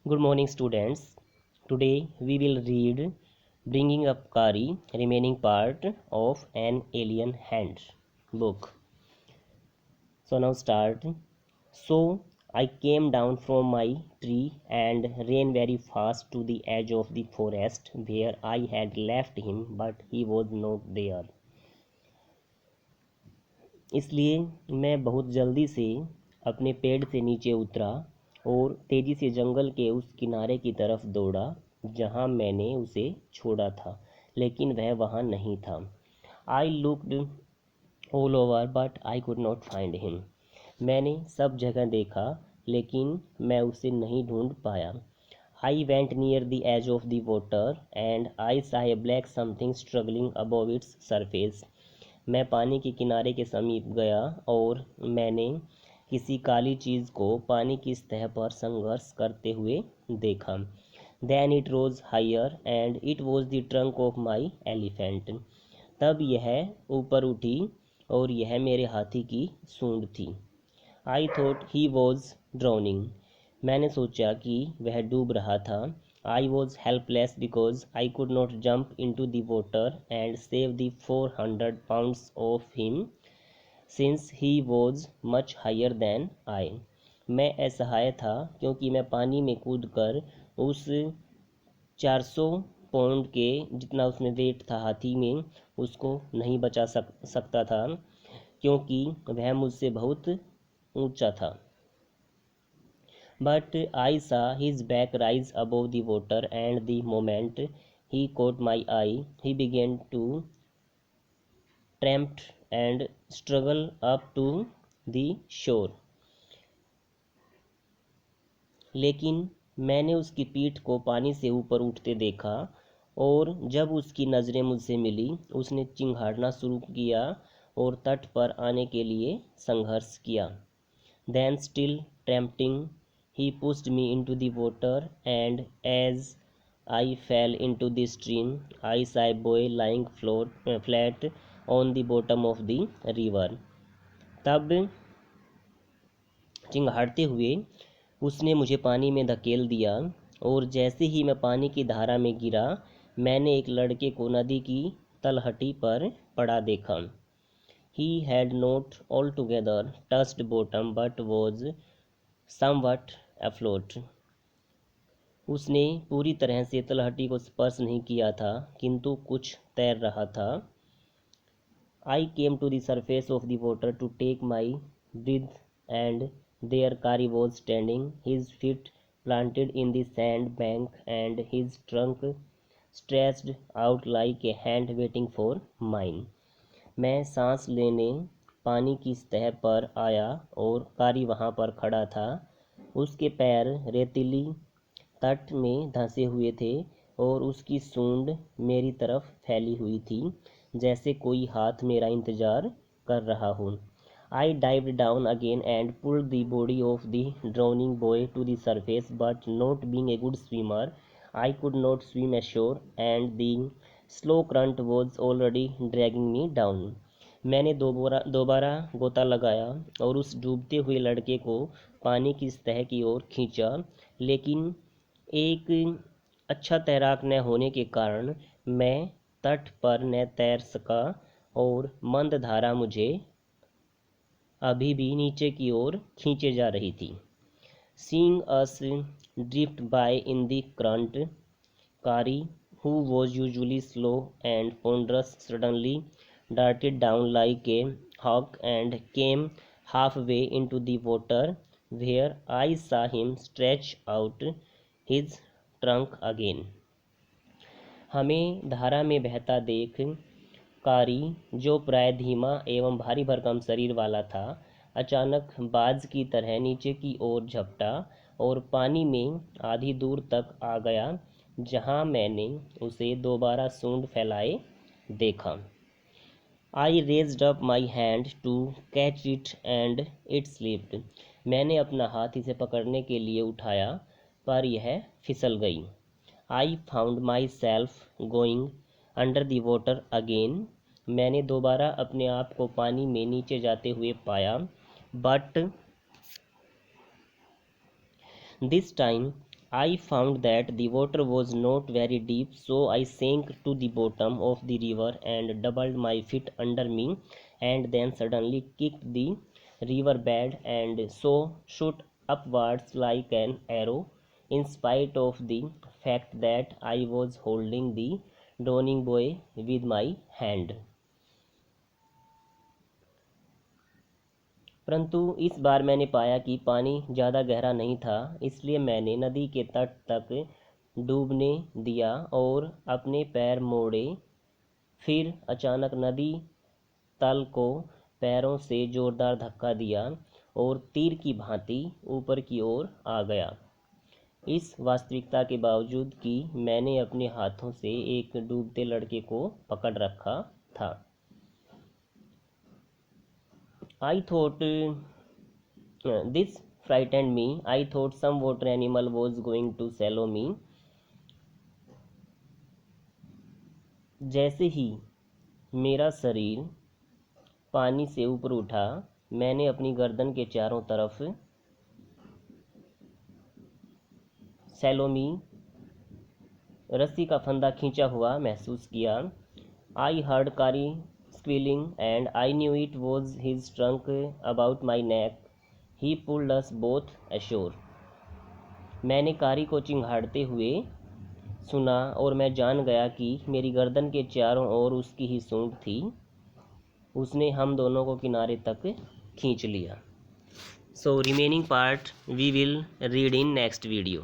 Good morning, students. Today we will read Bringing Up Kari, remaining part of An Alien Hand book. So now start. So I came down from my tree and ran very fast to the edge of the forest where I had left him, but he was not there. इसलिए मैं बहुत जल्दी से अपने पेड़ से नीचे उतरा और तेज़ी से जंगल के उस किनारे की तरफ दौड़ा जहाँ मैंने उसे छोड़ा था, लेकिन वह वहाँ नहीं था। I looked all over but I could not find him. मैंने सब जगह देखा लेकिन मैं उसे नहीं ढूंढ पाया। I went near the edge of the water and I saw a black something struggling above its surface। मैं पानी के किनारे के समीप गया और मैंने किसी काली चीज़ को पानी की सतह पर संघर्ष करते हुए देखा। Then it rose higher and it was the trunk of my elephant. तब यह ऊपर उठी और यह मेरे हाथी की सूंड थी। I thought he was drowning. मैंने सोचा कि वह डूब रहा था। I was helpless because I could not jump into the water and save the 400 pounds of him since he was much higher than I। मैं असहाय था क्योंकि मैं पानी में कूदकर उस 400 पाउंड के जितना उसमें वेट था हाथी में उसको नहीं बचा सकता था क्योंकि वह मुझसे बहुत ऊंचा था। But I saw his back rise above the water, and the moment he caught my eye, he began to tramp and struggle up to the shore। लेकिन मैंने उसकी पीठ को पानी से ऊपर उठते देखा और जब उसकी नज़रें मुझसे मिली उसने चिंघाड़ना शुरू किया और तट पर आने के लिए संघर्ष किया। Then still tramping, he pushed me into the water, and as I fell into the stream, I saw a boy lying flat on the bottom of the river। तब चिंघाड़ते हुए उसने मुझे पानी में धकेल दिया और जैसे ही मैं पानी की धारा में गिरा मैंने एक लड़के को नदी की तलहटी पर पड़ा देखा। He had not altogether touched bottom but was somewhat afloat। उसने पूरी तरह से तलहटी को स्पर्श नहीं किया था किंतु कुछ तैर रहा था। I came to the surface of the water to take my breath and there Kari was standing, his feet planted in the sand bank and his trunk stretched out like a hand waiting for mine। मैं सांस लेने पानी की सतह पर आया और कारी वहाँ पर खड़ा था। उसके पैर रेतीली तट में धंसे हुए थे और उसकी सूंड मेरी तरफ फैली हुई थी जैसे कोई हाथ मेरा इंतज़ार कर रहा हो। I dived down again and pulled the body of the drowning boy to the surface, but not being a good swimmer, I could not swim ashore and the slow current was already dragging me down। मैंने दोबारा गोता लगाया और उस डूबते हुए लड़के को पानी की सतह की ओर खींचा, लेकिन एक अच्छा तैराक न होने के कारण मैं तट पर न तैर सका और मंद धारा मुझे अभी भी नीचे की ओर खींचे जा रही थी। Seeing us drift by in the current, Kari, who was usually slow and ponderous, suddenly darted down like a hawk and came halfway into the water, where I saw him stretch out his trunk again। हमें धारा में बहता देख कारी, जो प्राय धीमा एवं भारी भरकम शरीर वाला था, अचानक बाज की तरह नीचे की ओर झपटा और पानी में आधी दूर तक आ गया जहां मैंने उसे दोबारा सूंड फैलाए देखा। I raised up my hand to catch it and it slipped। मैंने अपना हाथ इसे पकड़ने के लिए उठाया पर यह फिसल गई। I found myself going under the water again। मैंने दोबारा अपने आप को पानी में नीचे जाते हुए पाया। But this time I found that the water was not very deep, so I sank to the bottom of the river and doubled my feet under me, and then suddenly kicked the river bed and so shot upwards like an arrow, in spite of the fact that I was holding the drowning boy with my hand. परंतु इस बार मैंने पाया कि पानी ज़्यादा गहरा नहीं था, इसलिए मैंने नदी के तट तक डूबने दिया और अपने पैर मोड़े। फिर अचानक नदी तल को पैरों से जोरदार धक्का दिया और तीर की भांति ऊपर की ओर आ गया। इस वास्तविकता के बावजूद कि मैंने अपने हाथों से एक डूबते लड़के को पकड़ रखा था। I thought this frightened me. I thought some water animal was going to swallow me. जैसे ही मेरा शरीर पानी से ऊपर उठा, मैंने अपनी गर्दन के चारों तरफ सैलोमी रस्सी का फंदा खींचा हुआ महसूस किया। आई हर्ड कारी squealing and I knew it was his trunk about my neck. He pulled us both ashore. मैंने कारी को चिंघाड़ते हुए सुना और मैं जान गया कि मेरी गर्दन के चारों ओर उसकी ही सूंड थी। उसने हम दोनों को किनारे तक खींच लिया। So remaining part we will read in next video.